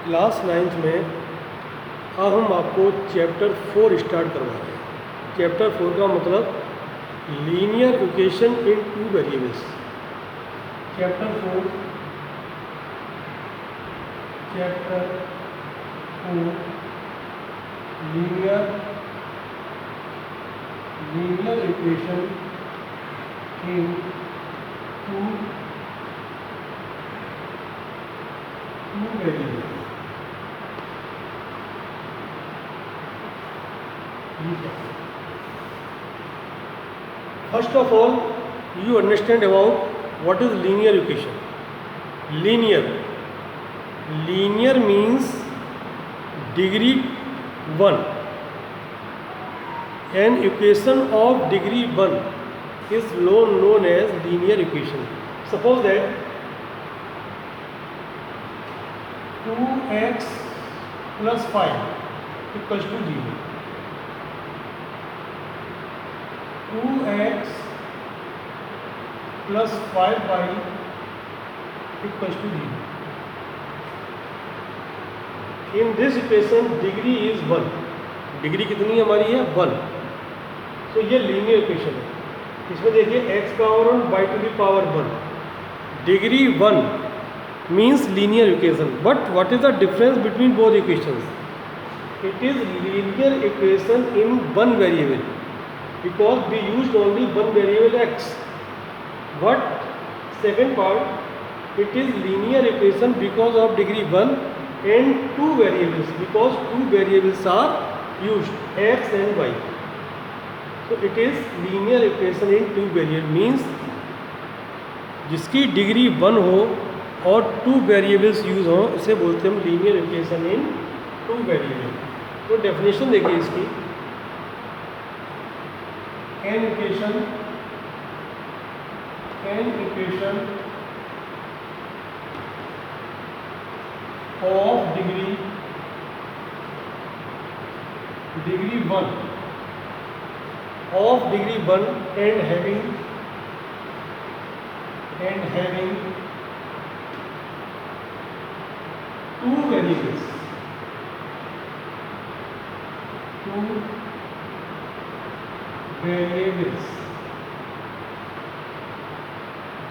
Class 9th में अब हम आपको चैप्टर 4 स्टार्ट करवा रहे हैं। चैप्टर 4 का मतलब linear equation in two variables. Chapter 4 linear equation in two variables. First of all, you understand about what is linear equation. Linear means degree 1. An equation of degree 1 is known as linear equation. Suppose that 2x plus 5 equals to 0. 2x plus 5y equals to 0. In this equation degree is 1. Degree कितनी हमारी है 1. तो ये linear equation है। इसमें देखिए x power 1 y to the power 1. Degree 1 means linear equation. But what is the difference between both equations? It is linear equation in one variable, because we used only one variable x. But second part, it is linear equation because of degree 1 and two variables, because two variables are used, x and y. So it is linear equation in two variables means जिसकी degree 1 हो और two variables use हों उसे बोलते हैं हम linear equation इन two variable. तो definition देखिए इसकी, an equation of degree 1 of degree 1 and having two variables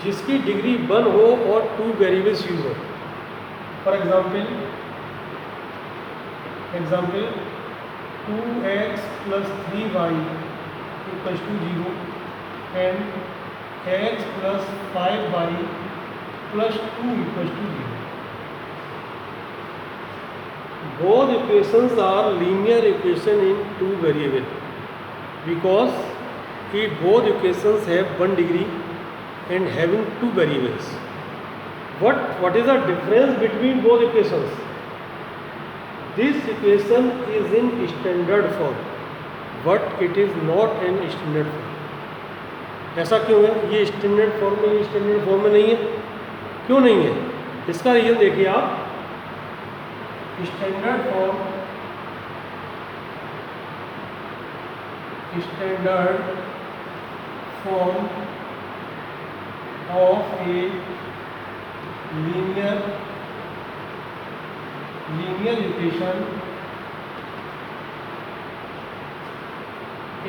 जिसकी डिग्री 1 हो और टू वेरिएबल्स यूज हो। For example 2x plus 3y equals to 0 and x plus 5y plus 2 equals to 0. Both equations are linear equation in two variable because both equations have one degree and having two variables. What is the difference between both equations? This equation is in standard form, but it is not in standard form. ऐसा क्यों है? ये standard form में, ये standard form में नहीं है। क्यों नहीं है? इसका रीजन देखिए आप, standard form of a linear equation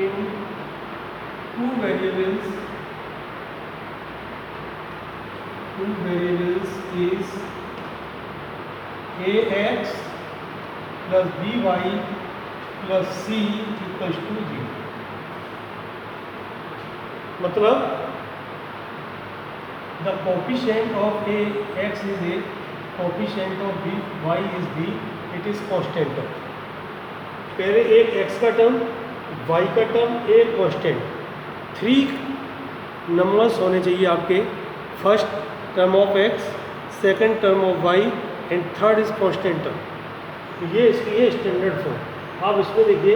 in two variables is ax plus by plus c equals to 0. मतलब the coefficient of ax is a, coefficient of by is b, it is constant term. पहले एक x का term, y का term, एक constant, 3 numbers होने चाहिए आपके। First term of x, second term of y and third is constant term. ये इसकी है स्टैंडर्ड फॉर्म। आप इसमें देखिए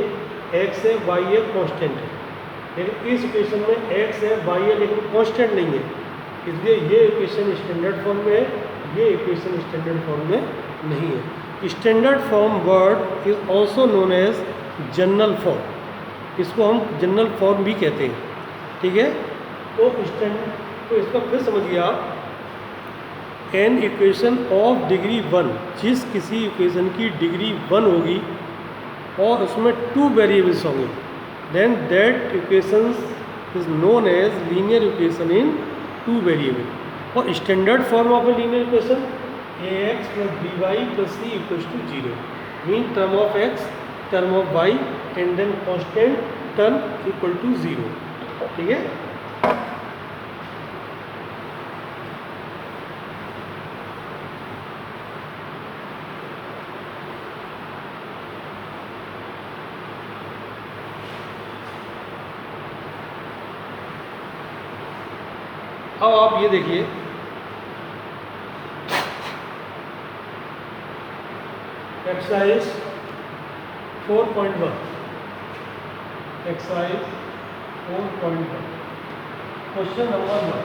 x है, y है, कांस्टेंट है, लेकिन इस इक्वेशन में x है, y है, लेकिन कांस्टेंट नहीं है। इसलिए ये इक्वेशन स्टैंडर्ड फॉर्म में है, ये इक्वेशन स्टैंडर्ड फॉर्म में नहीं है। Standard form word is also known as general form. इसको हम जनरल फॉर्म भी कहते हैं, ठीक है। तो इसका फिर समझिए आप, एन इक्वेशन ऑफ डिग्री 1, जिस किसी इक्वेशन की डिग्री 1 होगी और उसमें 2 वेरिएबल्स होंगे, then that equation is known as linear equation in 2 variable. और standard form of a linear equation ax plus by plus c equals to 0, mean term of x, term of y and then constant term equal to 0। ठीक है, अब आप ये देखिए exercise 4.1, exercise 4.1, question number 1,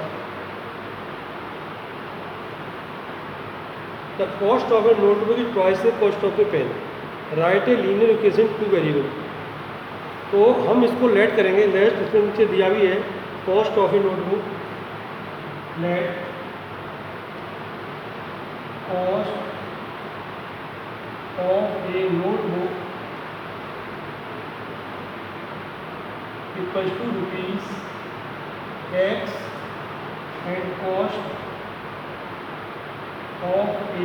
the cost of a notebook is twice the cost of a pen, right A linear equation 2 variable. तो हम इसको late करेंगे, लेट इसमें नीचे दिया भी है cost of a notebook, let cost of a notebook equals to rupees x and cost of a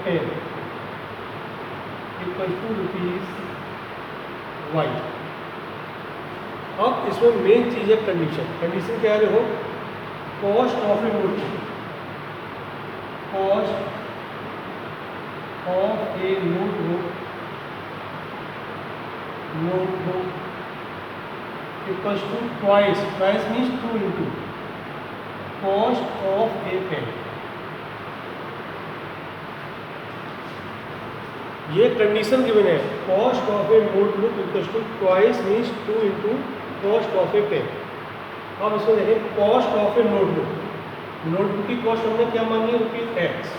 pen equals to rupees y। अब इसमें मेन चीज़ है कंडीशन। कंडीशन क्या है? देखो, cost of a notebook, cost of a notebook equals to twice means 2 into cost of a pen। ये condition given है, cost of a notebook equals to twice means 2 into cost of a pen. अब इसमें देखें cost of a notebook, notebook की cost हमने क्या मानी है? रुपीज एक्स,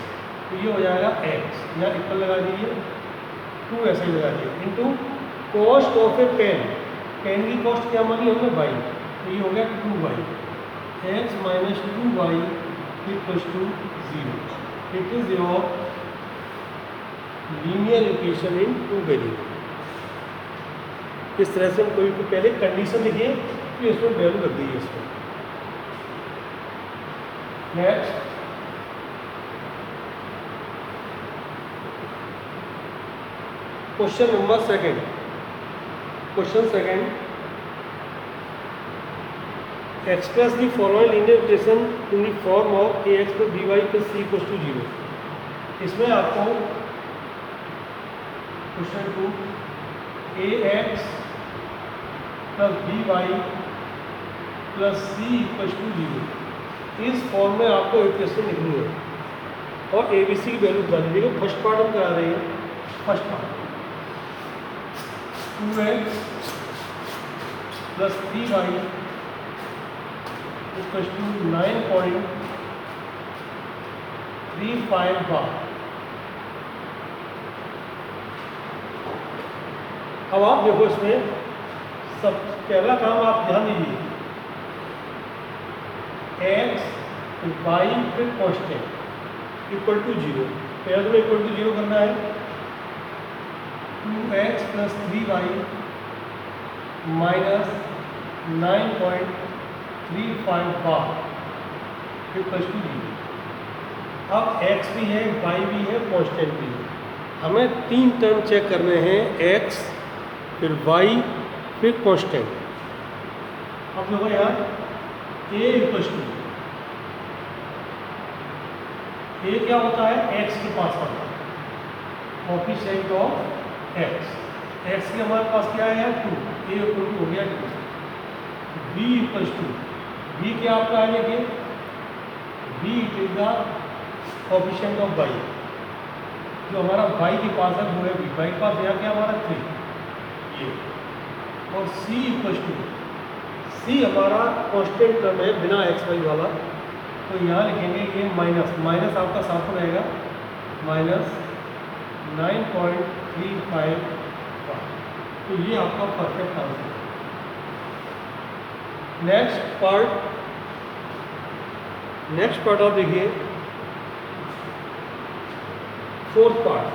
तो ये हो जाएगा x, या इक्वल लगा दीजिए 2 ऐसे ही लगा दीजिए into cost of a pen, pen की कॉस्ट क्या मानी हमने y, तो ये हो गया 2y, x minus 2y equals to 0। It is your linear equation in 2 variable. इस तरह से हम कोई भी पहले कंडीशन लिखिए फिर इसमें वैल्यू रख दीजिए इसमें। Next question number second, question second, express the following linear equation in the form of ax plus by plus c equals to 0। इसमें आपको question 2 ax plus by plus c equals to 0, इस form में आपको equation लिखनी है और abc की value बता दीजिएगा। फर्स्ट पार्ट हम करा रहे हैं, first part 2x plus 3y equals to 9.35 bar। अब आप देखो इसमें सब पहला काम आप ध्यान दीजिए, x y फिर कांस्टेंट इक्वल टू 0, पहले तो इक्वल टू 0 करना है। 2x plus 3y माइनस 9.35 बार इक्वल्स टू 0। अब x भी है, y भी है, कांस्टेंट भी है। हमें 3 टर्म चेक करने हैं, x फिर y फिर कांस्टेंट। अब देखो यार a इक्वल्स टू, a क्या होता है? x के पास होता है कोएफिशिएंट ऑफ x के हमारे पास क्या है? 2, a इक्वल टू हो गया 2। b इक्वल्स टू, b क्या आपका है? देखिए b it is the coefficient of y, जो हमारा y के पास है वो है b, y के पास यहाँ क्या हमारा 3 ये। और c इक्वल्स टू, c हमारा कांस्टेंट टर्म है बिना x y वाला, तो यहाँ लिखेंगे ये माइनस, माइनस आपका साथ में रहेगा माइनस 9.35, तो ये आपका परफेक्ट आंसर है। नेक्स्ट पार्ट नेक्स्ट पार्ट आप देखिए, फोर्थ पार्ट,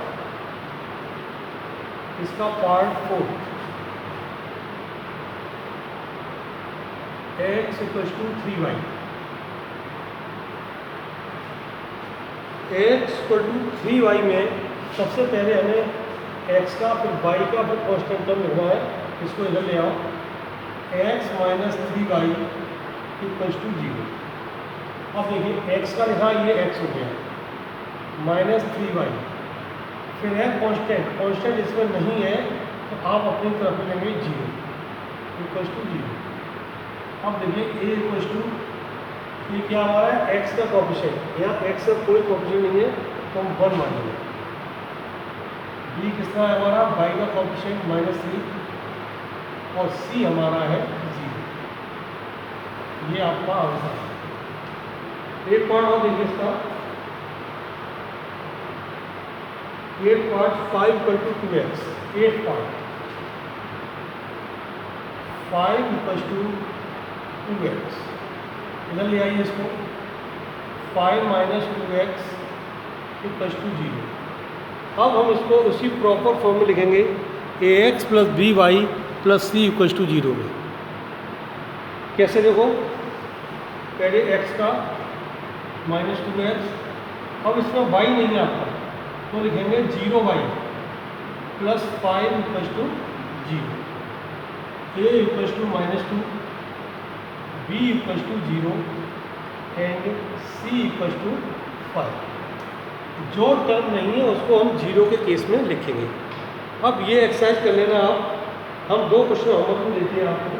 इसका part 4, x equals to 3y, x equal to 3y में सबसे पहले हमें x का फिर y का फिर कांस्टेंट टर्म लिखना है, इसको इधर ले आओ, x minus 3y equals to 0। अब देखिए x का लिखा, ये x हो गया, माइनस 3y, फिर है कांस्टेंट, कांस्टेंट इसमें नहीं है तो आप अपनी तरफ लेंगे 0 इक्वल्स टू 0। अब देखिए a इक्वल्स टू, ये क्या हमारा है, x का कोएफिशिएंट, यहाँ x का कोई कोएफिशिएंट नहीं है तो हम 1 मानेंगे। b किस तरह है हमारा, y का कोएफिशिएंट -3, और c हमारा है 0। ये आपका आंसर है। एक पार्ट और देखिए इसका, eight part 5 equal to 2x, 8 part 5 equal to 2x, इधर ले आइए इसको, 5 माइनस 2x इक्वल टू 0। अब हम इसको उसी प्रॉपर फॉर्म में लिखेंगे, ax plus by plus c equal to 0 में। कैसे देखो, पहले x का माइनस 2x, अब इसमें y नहीं है आपका तो लिखेंगे 0y plus 5 equal to 0, a equal to -2, b equal to 0 and c equal to 5। जो टर्म नहीं है उसको हम 0 के केस में लिखेंगे। अब ये एक्सरसाइज कर लेना आप, हम 2 क्वेश्चन होमवर्क में देते हैं आपको।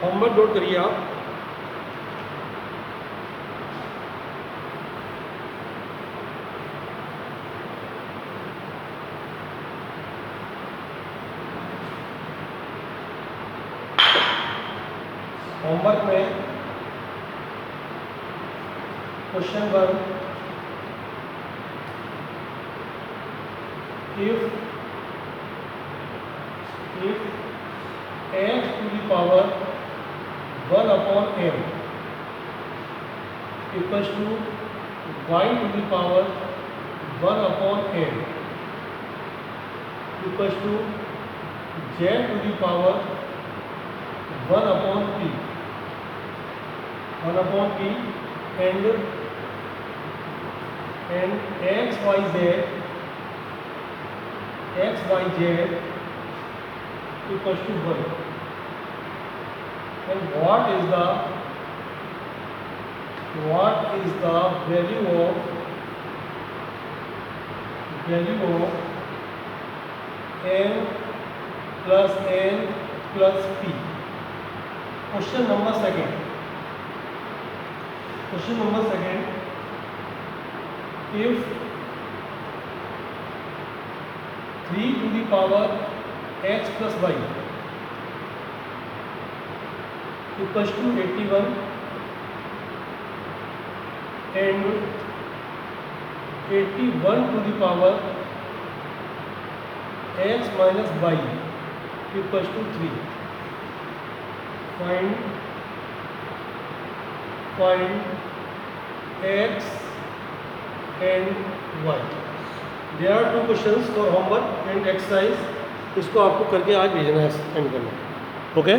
होमवर्क नोट करिए आप, होमवर्क में question 1, if x to the power 1 upon m equals to y to the power 1 upon m equals to z to the power 1 upon p, 1 upon p and x y z equals to 1, and what is the value of m plus n plus p। Question number second, if 3 to the power x plus y equals to 81 and 81 to the power x minus y equals to 3, find x and y। There are 2 questions for homework and exercise, इसको आपको करके आज भेजना है, send करना, okay.